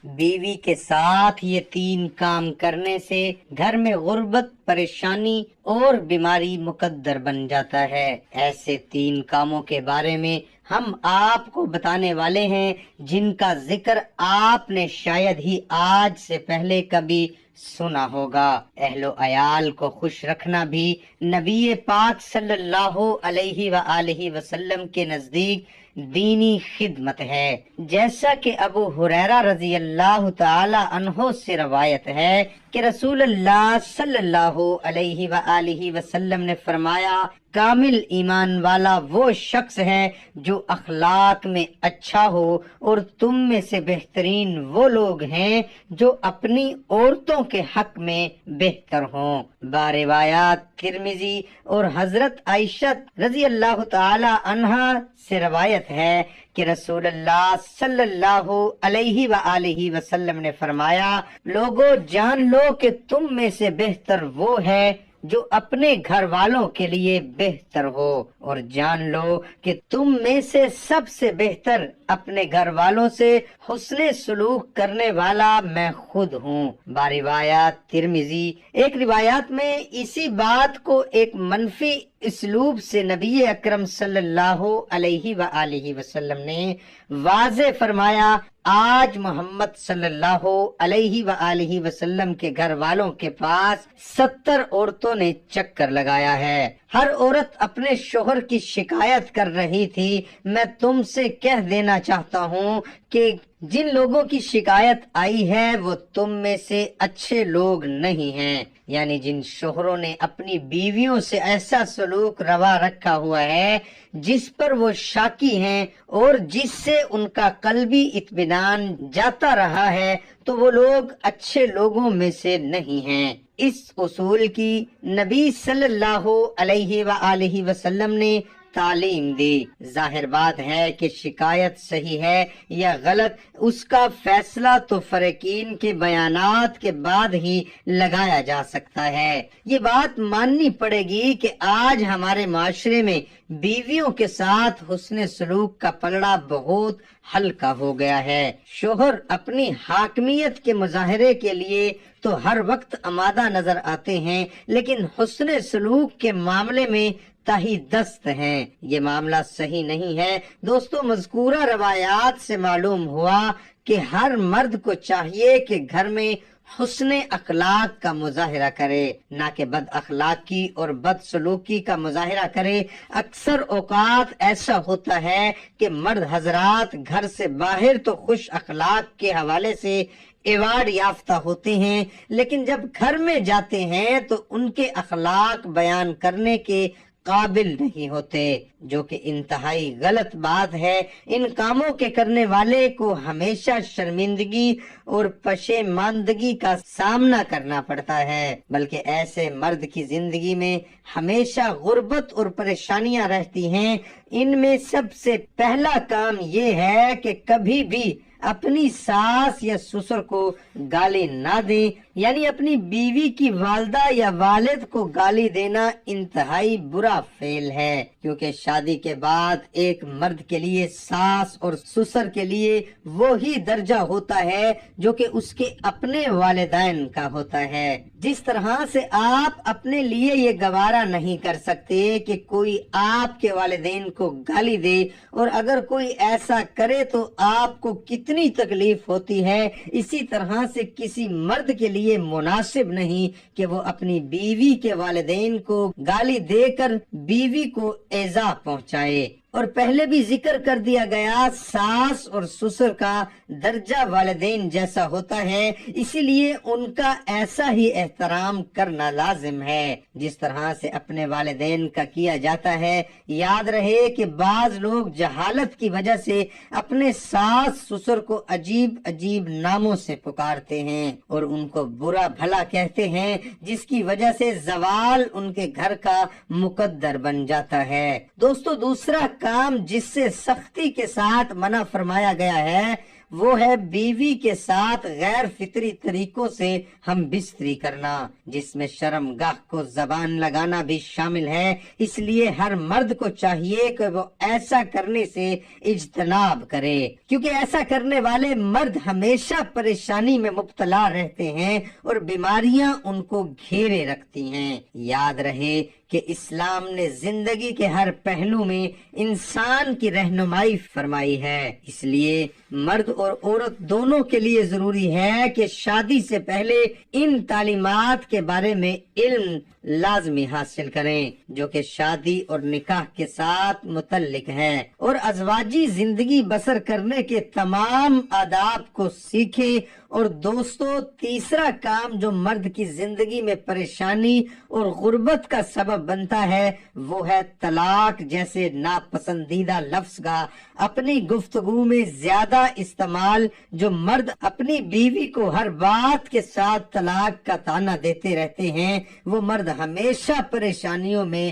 بیوی کے ساتھ یہ 3 کام کرنے سے گھر میں غربت، پریشانی اور بیماری مقدر بن جاتا ہے۔ ایسے 3 کاموں کے بارے میں ہم آپ کو بتانے والے ہیں جن کا ذکر آپ نے شاید ہی آج سے پہلے کبھی سنا ہوگا۔ اہل و عیال کو خوش رکھنا بھی نبی پاک صلی اللہ علیہ وآلہ وسلم کے نزدیک دینی خدمت ہے۔ جیسا کہ ابو ہریرہ رضی اللہ تعالی عنہ سے روایت ہے کہ رسول اللہ صلی اللہ علیہ وآلہ وسلم نے فرمایا، کامل ایمان والا وہ شخص ہے جو اخلاق میں اچھا ہو، اور تم میں سے بہترین وہ لوگ ہیں جو اپنی عورتوں کے حق میں بہتر ہوں۔ باروایات ترمذی اور حضرت عائشہ رضی اللہ تعالی عنہا سے روایت ہے کہ رسول اللہ صلی اللہ علیہ وآلہ وسلم نے فرمایا، لوگو جان لو کہ تم میں سے بہتر وہ ہے جو اپنے گھر والوں کے لیے بہتر ہو، اور جان لو کہ تم میں سے سب سے بہتر اپنے گھر والوں سے حسن سلوک کرنے والا میں خود ہوں۔ باروایات ترمذی۔ ایک روایات میں اسی بات کو ایک منفی اسلوب سے نبی اکرم صلی اللہ علیہ وآلہ وسلم نے واضح فرمایا، آج محمد صلی اللہ علیہ وآلہ وسلم کے گھر والوں کے پاس 70 عورتوں نے چکر لگایا ہے، ہر عورت اپنے شوہر کی شکایت کر رہی تھی۔ میں تم سے کہہ دینا چاہتا ہوں کہ جن لوگوں کی شکایت آئی ہے وہ تم میں سے اچھے لوگ نہیں ہیں، یعنی جن شوہروں نے اپنی بیویوں سے ایسا سلوک روا رکھا ہوا ہے جس پر وہ شاکی ہیں اور جس سے ان کا قلبی اطمینان جاتا رہا ہے، تو وہ لوگ اچھے لوگوں میں سے نہیں ہیں۔ اس اصول کی نبی صلی اللہ علیہ وآلہ وسلم نے تعلیم دی۔ ظاہر بات ہے کہ شکایت صحیح ہے یا غلط، اس کا فیصلہ تو فریقین کے بیانات کے بعد ہی لگایا جا سکتا ہے۔ یہ بات ماننی پڑے گی کہ آج ہمارے معاشرے میں بیویوں کے ساتھ حسن سلوک کا پلڑا بہت ہلکا ہو گیا ہے۔ شوہر اپنی حاکمیت کے مظاہرے کے لیے تو ہر وقت آمادہ نظر آتے ہیں، لیکن حسن سلوک کے معاملے میں تہی دست ہیں۔ یہ معاملہ صحیح نہیں ہے۔ دوستو، مذکورہ روایات سے معلوم ہوا کہ ہر مرد کو چاہیے کہ گھر میں حسن اخلاق کا مظاہرہ کرے، نہ کہ بد اخلاقی اور بد سلوکی کا مظاہرہ کرے۔ اکثر اوقات ایسا ہوتا ہے کہ مرد حضرات گھر سے باہر تو خوش اخلاق کے حوالے سے ایوارڈ یافتہ ہوتے ہیں، لیکن جب گھر میں جاتے ہیں تو ان کے اخلاق بیان کرنے کے قابل نہیں ہوتے، جو کہ انتہائی غلط بات ہے۔ ان کاموں کے کرنے والے کو ہمیشہ شرمندگی اور پشیماندگی کا سامنا کرنا پڑتا ہے، بلکہ ایسے مرد کی زندگی میں ہمیشہ غربت اور پریشانیاں رہتی ہیں۔ ان میں سب سے پہلا کام یہ ہے کہ کبھی بھی اپنی ساس یا سسر کو گالی نہ دیں، یعنی اپنی بیوی کی والدہ یا والد کو گالی دینا انتہائی برا فعل ہے، کیونکہ شادی کے بعد ایک مرد کے لیے ساس اور سسر کے لیے وہی درجہ ہوتا ہے جو کہ اس کے اپنے والدین کا ہوتا ہے۔ جس طرح سے آپ اپنے لیے یہ گوارا نہیں کر سکتے کہ کوئی آپ کے والدین کو گالی دے، اور اگر کوئی ایسا کرے تو آپ کو کتنی تکلیف ہوتی ہے، اسی طرح سے کسی مرد کے لیے مناسب نہیں کہ وہ اپنی بیوی کے والدین کو گالی دے کر بیوی کو ایذا پہنچائے۔ اور پہلے بھی ذکر کر دیا گیا، ساس اور سسر کا درجہ والدین جیسا ہوتا ہے، اسی لیے ان کا ایسا ہی احترام کرنا لازم ہے جس طرح سے اپنے والدین کا کیا جاتا ہے۔ یاد رہے کہ بعض لوگ جہالت کی وجہ سے اپنے ساس سسر کو عجیب عجیب ناموں سے پکارتے ہیں اور ان کو برا بھلا کہتے ہیں، جس کی وجہ سے زوال ان کے گھر کا مقدر بن جاتا ہے۔ دوستو، دوسرا کام جس سے سختی کے ساتھ منع فرمایا گیا ہے وہ ہے بیوی کے ساتھ غیر فطری طریقوں سے ہم بستری کرنا، جس میں شرم گاہ کو زبان لگانا بھی شامل ہے۔ اس لیے ہر مرد کو چاہیے کہ وہ ایسا کرنے سے اجتناب کرے، کیونکہ ایسا کرنے والے مرد ہمیشہ پریشانی میں مبتلا رہتے ہیں اور بیماریاں ان کو گھیرے رکھتی ہیں۔ یاد رہے کہ اسلام نے زندگی کے ہر پہلو میں انسان کی رہنمائی فرمائی ہے، اس لیے مرد اور عورت دونوں کے لیے ضروری ہے کہ شادی سے پہلے ان تعلیمات کے بارے میں علم لازمی حاصل کریں جو کہ شادی اور نکاح کے ساتھ متعلق ہے، اور ازواجی زندگی بسر کرنے کے تمام آداب کو سیکھیں۔ اور دوستو، تیسرا کام جو مرد کی زندگی میں پریشانی اور غربت کا سبب بنتا ہے وہ ہے طلاق جیسے ناپسندیدہ لفظ کا اپنی گفتگو میں زیادہ استعمال۔ جو مرد اپنی بیوی کو ہر بات کے ساتھ طلاق کا طعنہ دیتے رہتے ہیں وہ مرد ہمیشہ پریشانیوں میں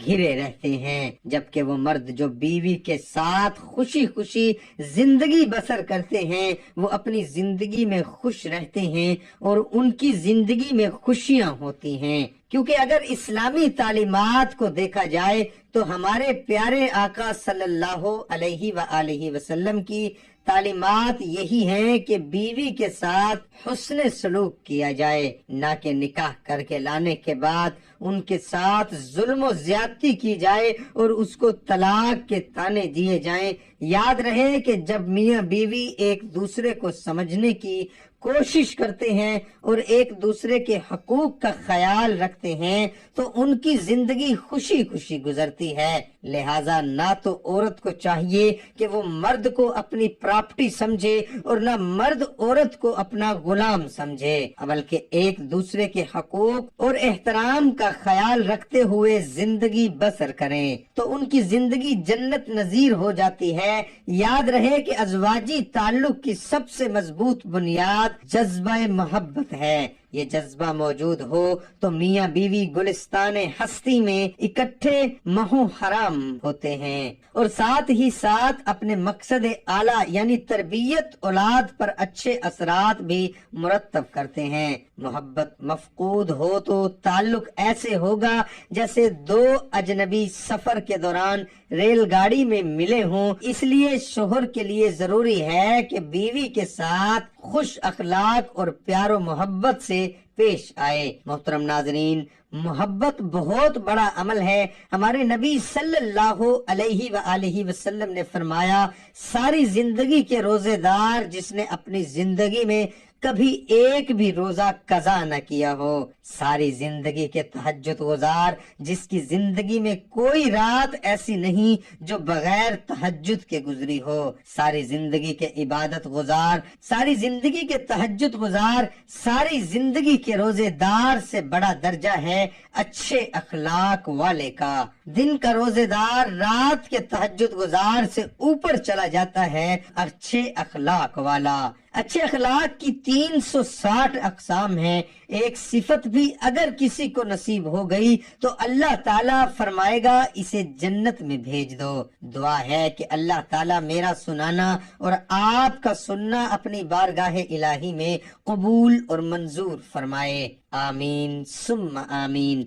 گھرے رہتے ہیں، جبکہ وہ مرد جو بیوی کے ساتھ خوشی خوشی زندگی بسر کرتے ہیں وہ اپنی زندگی میں خوش رہتے ہیں اور ان کی زندگی میں خوشیاں ہوتی ہیں۔ کیونکہ اگر اسلامی تعلیمات کو دیکھا جائے تو ہمارے پیارے آقا صلی اللہ علیہ وآلہ وسلم کی تعلیمات یہی ہیں کہ بیوی کے ساتھ حسن سلوک کیا جائے، نہ کہ نکاح کر کے لانے کے بعد ان کے ساتھ ظلم و زیادتی کی جائے اور اس کو طلاق کے طعنے دیے جائیں۔ یاد رہے کہ جب میاں بیوی ایک دوسرے کو سمجھنے کی کوشش کرتے ہیں اور ایک دوسرے کے حقوق کا خیال رکھتے ہیں تو ان کی زندگی خوشی خوشی گزرتی ہے۔ لہٰذا نہ تو عورت کو چاہیے کہ وہ مرد کو اپنی پراپرٹی سمجھے اور نہ مرد عورت کو اپنا غلام سمجھے، بلکہ ایک دوسرے کے حقوق اور احترام کا خیال رکھتے ہوئے زندگی بسر کریں تو ان کی زندگی جنت نظیر ہو جاتی ہے۔ یاد رہے کہ ازواجی تعلق کی سب سے مضبوط بنیاد جذبہ محبت ہے۔ یہ جذبہ موجود ہو تو میاں بیوی گلستان ہستی میں اکٹھے مہو حرام ہوتے ہیں اور ساتھ ہی ساتھ اپنے مقصد اعلیٰ یعنی تربیت اولاد پر اچھے اثرات بھی مرتب کرتے ہیں۔ محبت مفقود ہو تو تعلق ایسے ہوگا جیسے دو اجنبی سفر کے دوران ریل گاڑی میں ملے ہوں۔ اس لیے شوہر کے لیے ضروری ہے کہ بیوی کے ساتھ خوش اخلاق اور پیار و محبت سے پیش آئے۔ محترم ناظرین، محبت بہت بڑا عمل ہے۔ ہمارے نبی صلی اللہ علیہ وآلہ وسلم نے فرمایا، ساری زندگی کے روزے دار جس نے اپنی زندگی میں کبھی ایک بھی روزہ قضا نہ کیا ہو، ساری زندگی کے تہجد گزار جس کی زندگی میں کوئی رات ایسی نہیں جو بغیر تہجد کے گزری ہو، ساری زندگی کے عبادت گزار، ساری زندگی کے تہجد گزار، ساری زندگی کے روزے دار سے بڑا درجہ ہے اچھے اخلاق والے کا۔ دن کا روزے دار رات کے تہجد گزار سے اوپر چلا جاتا ہے اچھے اخلاق والا۔ اچھے اخلاق کی 360 اقسام ہیں۔ ایک صفت بھی اگر کسی کو نصیب ہو گئی تو اللہ تعالیٰ فرمائے گا اسے جنت میں بھیج دو۔ دعا ہے کہ اللہ تعالیٰ میرا سنانا اور آپ کا سننا اپنی بارگاہ الہی میں قبول اور منظور فرمائے۔ آمین ثم آمین۔